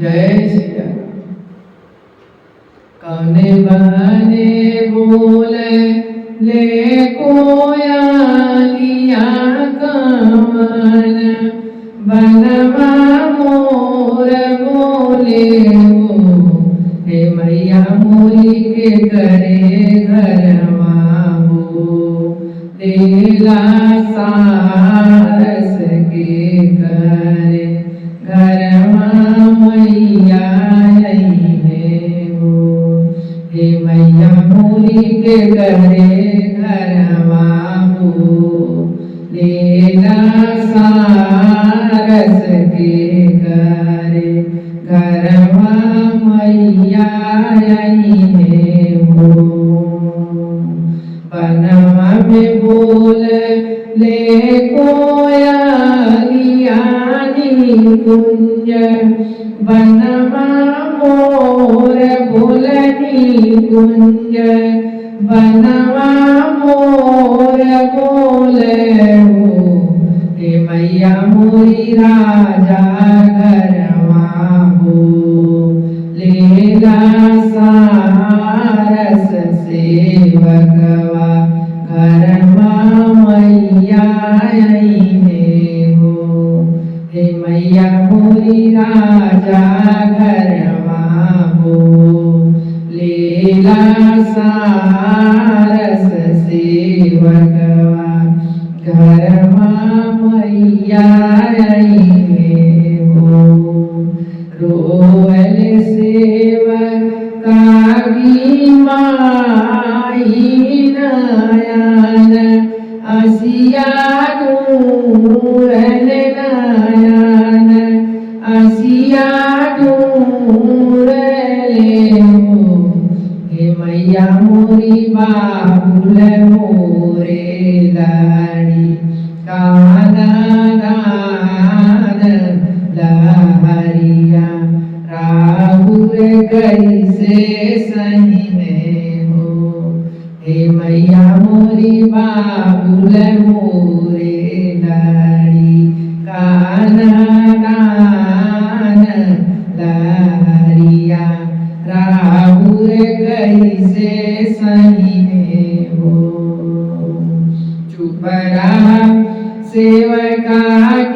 जय श्री राम। कौने बने बोल ले कोयलिया कवन बनवा मोर बोले हो हे मैया मोरी के करे घरवा हो देला सारस के करे घरवा मैया हे मैया मोरी के करे घरवा हो लेला सारस के करे घरवा मैया हो बनवा में बोल ले कोयलिया कुंज बनवा मोर बोलनी कुंज बनवा मोर बोले हो हे मैया मोरी राजा घरवा हो लेला सारस सेवकवा घरवा मैया हो हे मैया मोरी राजा घरवा हो लेला सारस सेवकवा घरवा मैया हो रोवल सेवका की माई नयन असिया दूरन नयन असिया दूर ले हो हे मैया मोरी बाबुल मोरे लाड़ी काना गान लहरिया राहुल कैसे सही हो हे मैया मोरी बाबुल मोरे लाड़ी काना गान लहरिया राहुल कैसे सही हो चुप रहा सेवका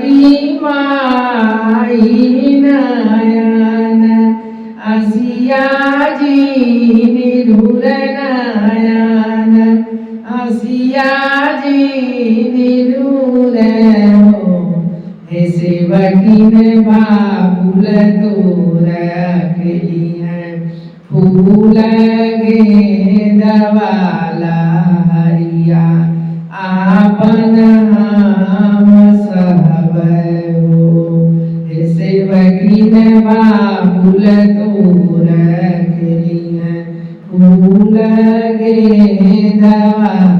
की माई नयन असिया जी निधुर नयन असिया जी निधुर हो हे सेवकीन बाबुल तो रखली है फूल गेंदवाला हरिया आपन हम सब हो हे सेवकीन बाबुल तो रखली है फूल गेंदवाला